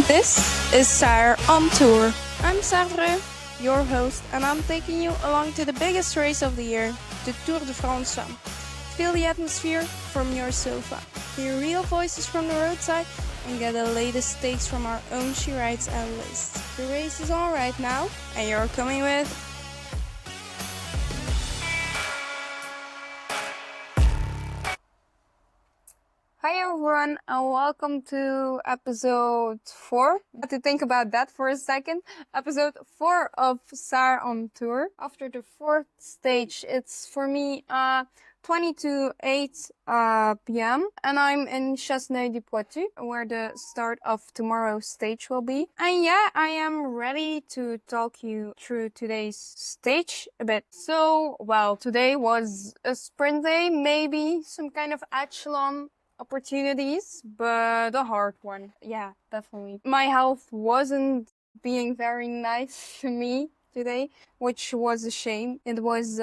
This is Saar On Tour. I'm Saar, your host, and I'm taking you along to the biggest race of the year, the Tour de France. Feel the atmosphere from your sofa, hear real voices from the roadside, and get the latest takes from our own she rides analysts. The race is on right now, and you're coming with Hi everyone, and welcome to episode 4. I had to think about that for a second. Episode 4 of Saar On Tour. After the 4th stage, it's for me 20 to 8 p.m. and I'm in Chasseneuil-du-Poitou, where the start of tomorrow's stage will be. And yeah, I am ready to talk you through today's stage a bit. So, well, today was a sprint day, maybe some kind of echelon opportunities, but a hard one. Yeah, definitely. My health wasn't being very nice to me today, which was a shame. It was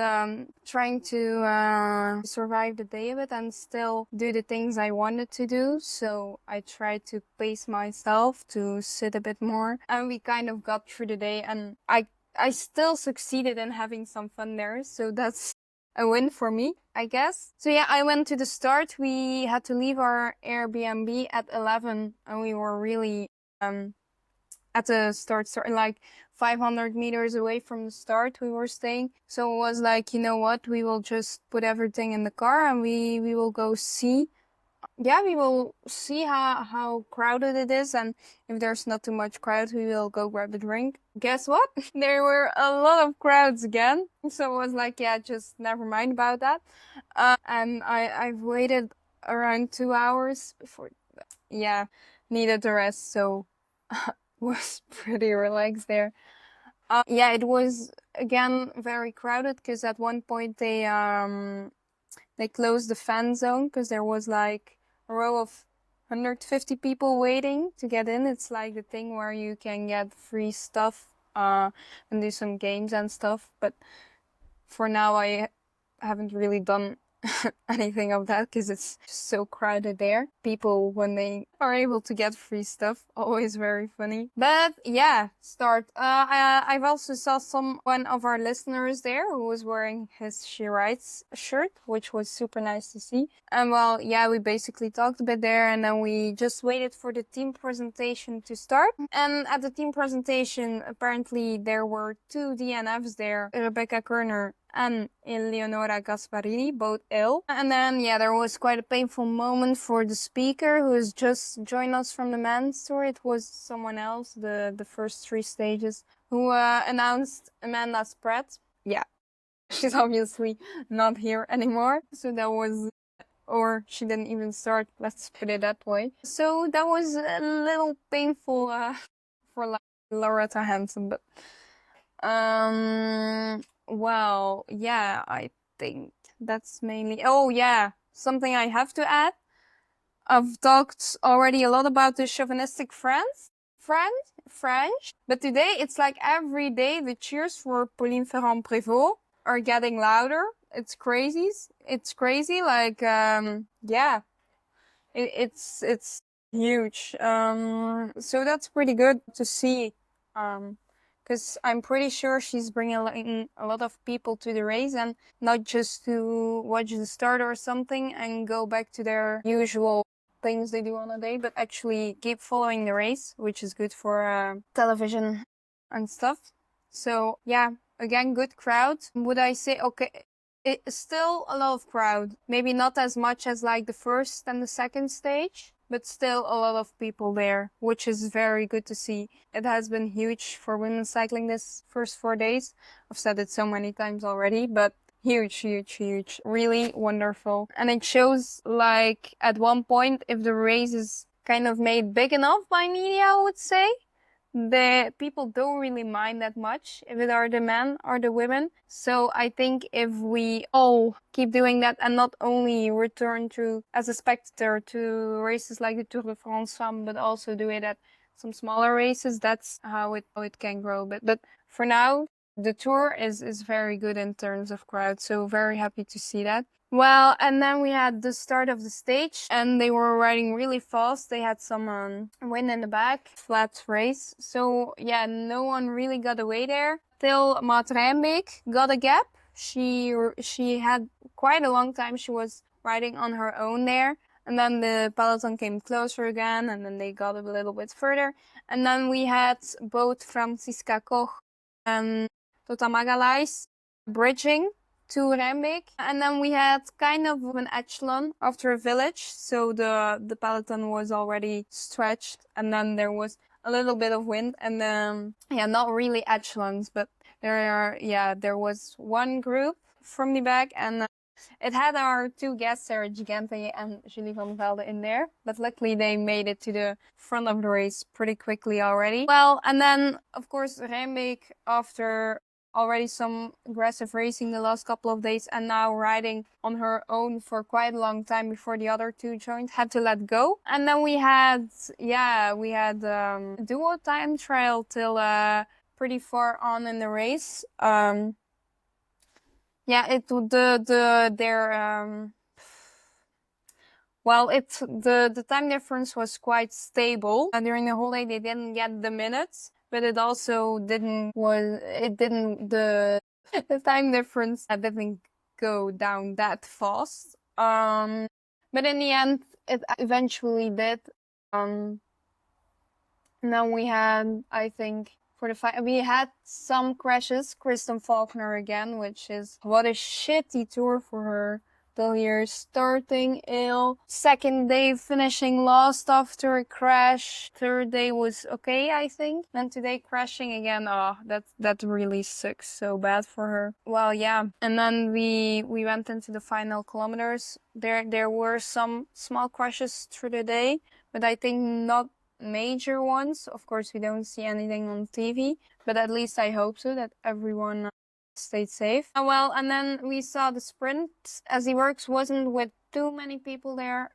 trying to survive the day of it and still do the things I wanted to do. So I tried to pace myself to sit a bit more, and we kind of got through the day, and I still succeeded in having some fun there. So that's a win for me, I guess. So yeah, I went to the start. We had to leave our Airbnb at 11 and we were really at the start, like 500 meters away from the start we were staying. So it was like, you know what, we will just put everything in the car and we will go see. Yeah, we will see how crowded it is, and if there's not too much crowd, we will go grab a drink. Guess what? There were a lot of crowds again, so it was like, yeah, just never mind about that. And I've waited around 2 hours before, yeah, needed the rest, so was pretty relaxed there. Yeah, it was again very crowded because at one point they closed the fan zone because there was like a row of 150 people waiting to get in. It's like the thing where you can get free stuff and do some games and stuff. But for now, I haven't really done anything of that because it's just so crowded there. People, when they are able to get free stuff, always very funny. But yeah, start. I've also saw one of our listeners there who was wearing his She Rides shirt, which was super nice to see. And well, yeah, we basically talked a bit there, and then we just waited for the team presentation to start. And at the team presentation, apparently there were 2 DNFs there, Rebecca Kerner and Eleonora Gasparini, both ill. And then, yeah, there was quite a painful moment for the speaker who has just joined us from the men's tour. It was someone else, the first 3 stages, who announced Amanda Spratt. Yeah, she's obviously not here anymore. So that was, or she didn't even start, let's put it that way. So that was a little painful for like Loretta Hanson, but well, yeah, I think that's mainly. Oh, yeah, something I have to add. I've talked already a lot about the chauvinistic French, but today it's like every day the cheers for Pauline Ferrand-Prévot are getting louder. It's crazy. It's crazy. Like, yeah, it's huge. So that's pretty good to see. Because I'm pretty sure she's bringing a lot of people to the race, and not just to watch the start or something and go back to their usual things they do on a day, but actually keep following the race, which is good for television and stuff. So yeah, again, good crowd. Would I say, okay, it's still a lot of crowd. Maybe not as much as like the first and the second stage, but still a lot of people there, which is very good to see. It has been huge for women cycling this first 4 days. I've said it so many times already, but huge, really wonderful. And it shows like at one point, if the race is kind of made big enough by media, I would say, the people don't really mind that much if it are the men or the women. So I think if we all keep doing that and not only return to as a spectator to races like the Tour de France Femmes, but also do it at some smaller races, that's how it can grow. But for now, the tour is very good in terms of crowd, so very happy to see that. Well, and then we had the start of the stage, and they were riding really fast. They had some wind in the back, flat race. So yeah, no one really got away there. Till Maat Rijnbeek got a gap. She had quite a long time. She was riding on her own there. And then the peloton came closer again, and then they got a little bit further. And then we had both Franziska Koch and Tota Magalhaes bridging to Rijnbeek. And then we had kind of an echelon after a village. So the peloton was already stretched, and then there was a little bit of wind, and then yeah, not really echelons, but there was one group from the back, and it had our two guests, Sarah Gigante and Julie van Velde, in there, but luckily they made it to the front of the race pretty quickly already. Well, and then of course Rijnbeek, after already some aggressive racing the last couple of days and now riding on her own for quite a long time before the other two joined, had to let go. And then we had duo time trial till pretty far on in the race. Yeah, it their well, the time difference was quite stable. During the whole day, they didn't get the minutes, but it also didn't the the time difference didn't go down that fast. But in the end, it eventually did. Now we had, I think, for the fight, we had some crashes. Kristen Faulkner again, which is what a shitty tour for her. The year starting ill, second day finishing last after a crash, third day was okay, I think. Then today crashing again. Oh, that really sucks so bad for her. Well, yeah. And then we went into the final kilometers. There were some small crashes through the day, but I think not major ones. Of course, we don't see anything on TV, but at least I hope so, that everyone stayed safe. Well, and then we saw the sprint. SDWorx wasn't with too many people there.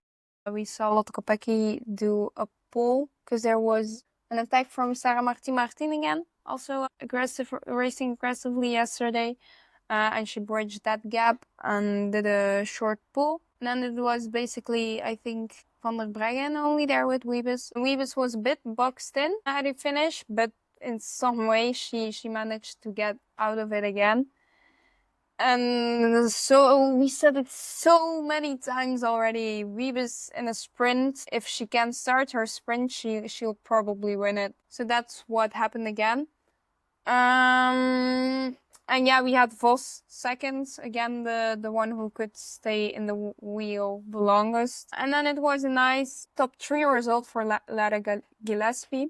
We saw Lotte Kopecky do a pole because there was an attack from Sarah Martin again, also racing aggressively yesterday. And she bridged that gap and did a short pull. And then it was basically, I think, Van der Breggen only there with Wiebes. Wiebes was a bit boxed in at the finish, but in some way she managed to get out of it again. And so we said it so many times already. Wiebes in a sprint, if she can start her sprint, she'll probably win it. So that's what happened again. And yeah, we had Vos second, again the one who could stay in the wheel the longest. And then it was a nice top 3 result for Lara Gillespie.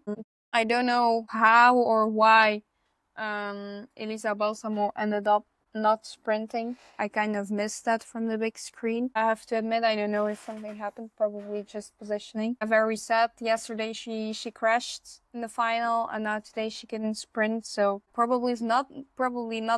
I don't know how or why Elisa Balsamo ended up not sprinting. I kind of missed that from the big screen. I have to admit, I don't know if something happened, probably just positioning. Very sad. Yesterday she crashed in the final, and now today she couldn't sprint, so probably not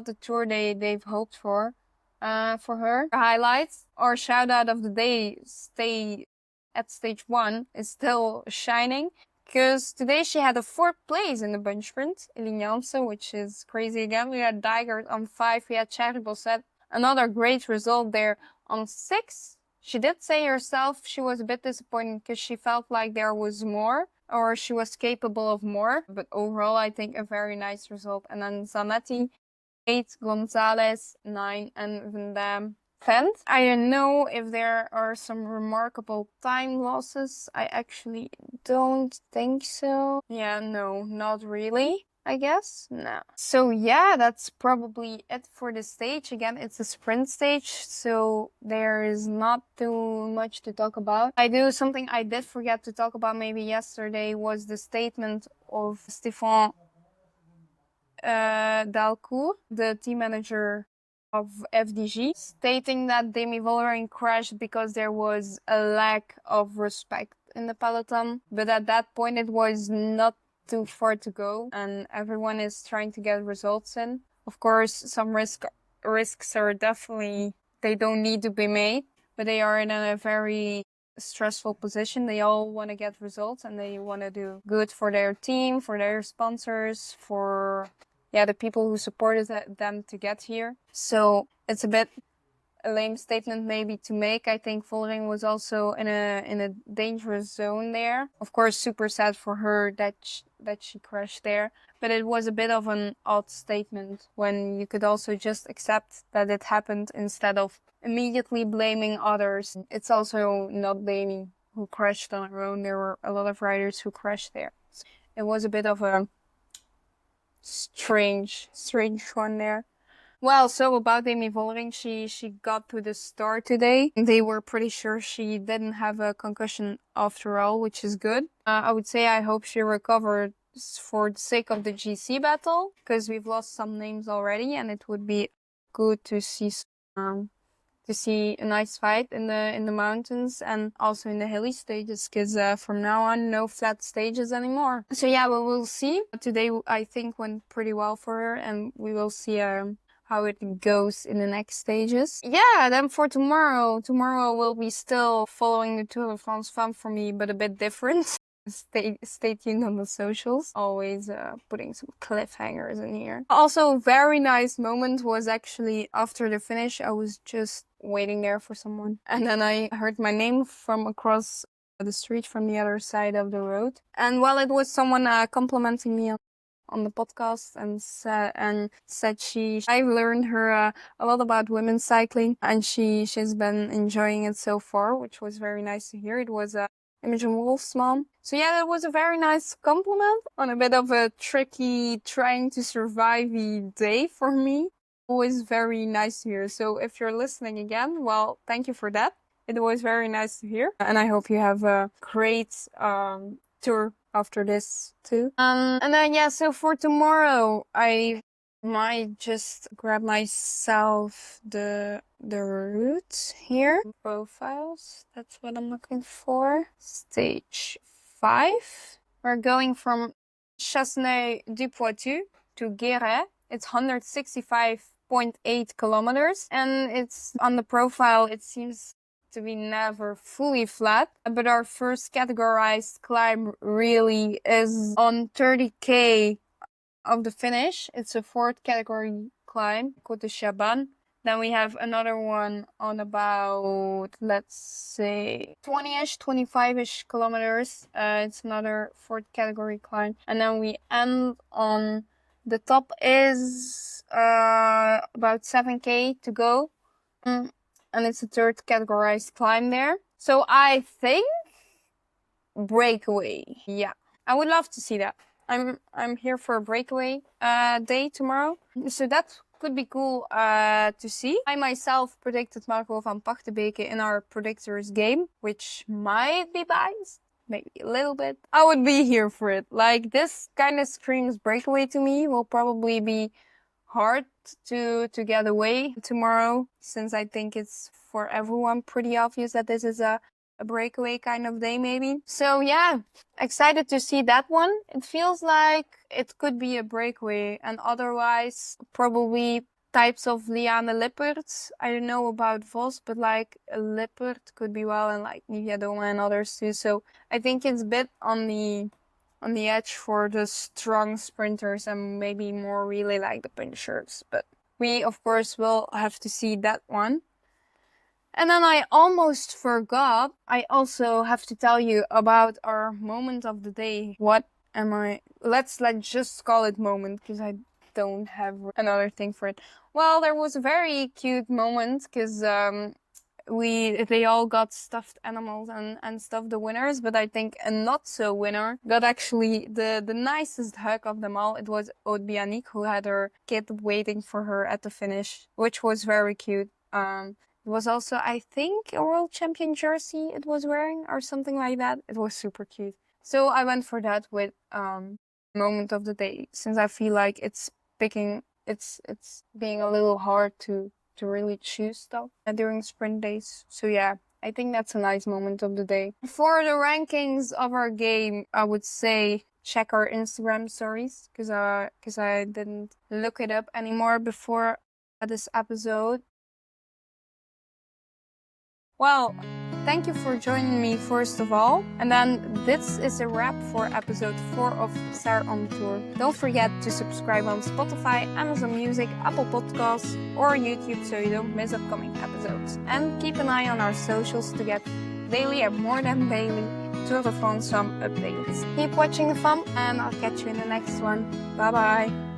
the tour they've hoped for her. Highlights or shout out of the day, stay at stage 1 is still shining. Because today she had a 4th place in the bunch sprint, Eline Janssen, which is crazy again. We had Dijgert on 5, we had Cherry Bosset. Another great result there on 6. She did say herself she was a bit disappointed because she felt like there was more, or she was capable of more. But overall, I think a very nice result. And then Zanetti, 8, Gonzalez, 9, and Van Dam, 10th. I don't know if there are some remarkable time losses. I actually don't think so. Yeah, no, not really, I guess. No. So yeah, that's probably it for the stage. Again, it's a sprint stage, so there is not too much to talk about. Something I did forget to talk about maybe yesterday was the statement of Stéphane Dalcourt, the team manager of FDG, stating that Demi Vollering crashed because there was a lack of respect in the peloton. But at that point, it was not too far to go, and everyone is trying to get results in. Of course, some risks are definitely, they don't need to be made, but they are in a very stressful position. They all want to get results, and they want to do good for their team, for their sponsors, for the people who supported them to get here. So it's a bit a lame statement maybe to make. I think Vollering was also in a dangerous zone there. Of course, super sad for her that she crashed there, but it was a bit of an odd statement when you could also just accept that it happened instead of immediately blaming others. It's also not Dani who crashed on her own. There were a lot of riders who crashed there. So it was a bit of a strange one there. Well, so about Demi Vollering, she got to the start today. They were pretty sure she didn't have a concussion after all, which is good. I would say I hope she recovered for the sake of the GC battle, because we've lost some names already, and it would be good to see a nice fight in the mountains and also in the hilly stages, because from now on no flat stages anymore. So yeah, we will see. Today I think went pretty well for her, and we will see how it goes in the next stages. Yeah, then for tomorrow will be still following the Tour de France Femme for me, but a bit different. Stay tuned on the socials. Always putting some cliffhangers in here. Also, very nice moment was actually after the finish. I was just waiting there for someone, and then I heard my name from across the street from the other side of the road. And well, it was someone complimenting me on the podcast and said I've learned her a lot about women's cycling, and she's been enjoying it so far, which was very nice to hear. It was Imogen Wolf's mom. So yeah, that was a very nice compliment on a bit of a tricky trying to survive day for me. Always very nice to hear. So if you're listening again, well, thank you for that. It was very nice to hear, and I hope you have a great tour after this too. And then yeah, so for tomorrow I might just grab myself the route here. Profiles, that's what I'm looking for. Stage 5. We're going from Chasseneuil-du-Poitou to Guéret. It's 165.8 kilometers, and it's on the profile, it seems to be never fully flat, but our first categorized climb really is on 30k of the finish. It's a 4th category climb, Côte de Chabannes. Then we have another one on about, let's say, 20-ish, 25-ish kilometers. It's another 4th category climb. And then we end on the top is about 7k to go. And it's a 3rd categorized climb there. So I think breakaway. Yeah, I would love to see that. I'm here for a breakaway day tomorrow. So that could be cool to see. I myself predicted Marco van Pachtenbeke in our predictors game, which might be biased. Maybe a little bit. I would be here for it. Like, this kind of screams breakaway to me. Will probably be hard to get away tomorrow, since I think it's for everyone pretty obvious that this is a breakaway kind of day maybe. So yeah, excited to see that one. It feels like it could be a breakaway, and otherwise probably types of Liane Lipperts. I don't know about Vos, but like a Lippert could be well, and like Nivea Doma and others too. So I think it's a bit on the edge for the strong sprinters, and maybe more really like the pinchers. But we of course will have to see that one. And then I almost forgot, I also have to tell you about our moment of the day. What am I? Let's just call it moment, because I don't have another thing for it. Well, there was a very cute moment, because they all got stuffed animals and stuff, the winners, but I think a not so winner got actually the nicest hug of them all. It was Aude Biannic, who had her kid waiting for her at the finish, which was very cute. It was also, I think, a world champion jersey it was wearing or something like that. It was super cute. So I went for that with moment of the day, since I feel like it's being a little hard to really choose stuff during sprint days. So yeah, I think that's a nice moment of the day. For the rankings of our game, I would say check our Instagram stories, because I didn't look it up anymore before this episode. Well, thank you for joining me first of all. And then this is a wrap for episode 4 of Saar On Tour. Don't forget to subscribe on Spotify, Amazon Music, Apple Podcasts or YouTube so you don't miss upcoming episodes. And keep an eye on our socials to get daily and more than daily Tour de France some updates. Keep watching the fun and I'll catch you in the next one. Bye bye.